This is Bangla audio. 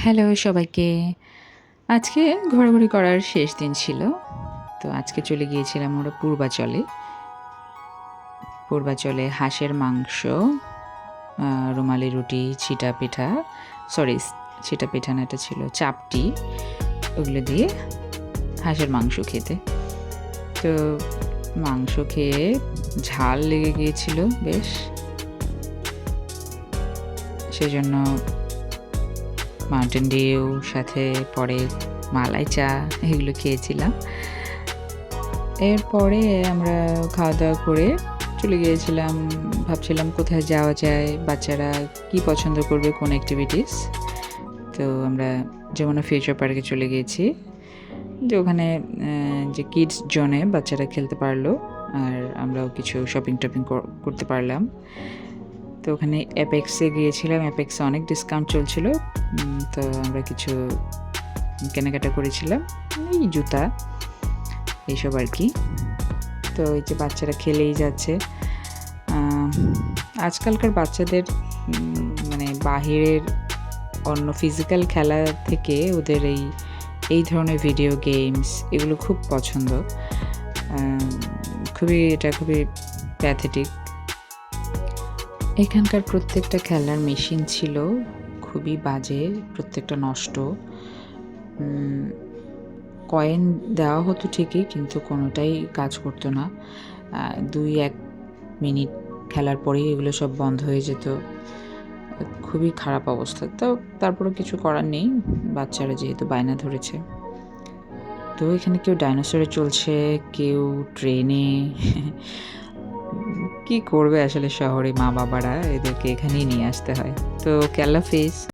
হ্যালো সবাইকে। আজকে ঘোরাঘুরি করার শেষ দিন ছিল। তো আজকে চলে গিয়েছিলাম আমরা পূর্বাচলে। পূর্বাচলে হাঁসের মাংস, রুমালি রুটি, ছিটা পিঠা, সরি ছিটা পিঠা না, এটা ছিল চাপটি, ওগুলো দিয়ে হাঁসের মাংস খেতে। তো মাংস খেয়ে ঝাল লেগে গিয়েছিল বেশ, সেজন্য মাউন্টেন ডিউ সাথে পরে মালাই চা এগুলো খেয়েছিলাম। এরপরে আমরা খাওয়া দাওয়া করে চলে গিয়েছিলাম, ভাবছিলাম কোথায় যাওয়া যায়, বাচ্চারা কি পছন্দ করবে, কোন অ্যাক্টিভিটিস। তো আমরা যমুনা ফিউচার পার্কে চলে গিয়েছি, যে ওখানে যে কিডস জোনে বাচ্চারা খেলতে পারলো, আর আমরাও কিছু শপিং টপিং করতে পারলাম। তো ওখানে অ্যাপেক্সে গিয়েছিলাম, অ্যাপেক্সে অনেক ডিসকাউন্ট চলছিল। তো আমরা কিছু কেনাকাটা করেছিলাম, এই জুতা এইসব আর কি। তো এই যে বাচ্চারা খেলেই যাচ্ছে। আজকালকার বাচ্চাদের মানে বাহিরের অন্য ফিজিক্যাল খেলা থেকে ওদের এই ধরনের ভিডিও গেমস এগুলো খুব পছন্দ। এটা খুবই প্যাথেটিক। এখানকার প্রত্যেকটা খেলার মেশিন ছিল খুবই বাজে, প্রত্যেকটা নষ্ট। কয়েন দেওয়া হতো ঠিকই, কিন্তু কোনোটাই কাজ করতো না। 2-1 মিনিট খেলার পরেই এগুলো সব বন্ধ হয়ে যেত। খুবই খারাপ অবস্থা। তো তারপরে কিছু করার নেই, বাচ্চারা যেহেতু বায়না ধরেছে। তো এখানে কেউ ডাইনোসরে চলছে, কেউ ট্রেনে। কি করবে আসলে শহরে মা বাবারা, এদেরকে এখানেই নিয়ে আসতে হয়। তো আল্লাহ হাফেজ।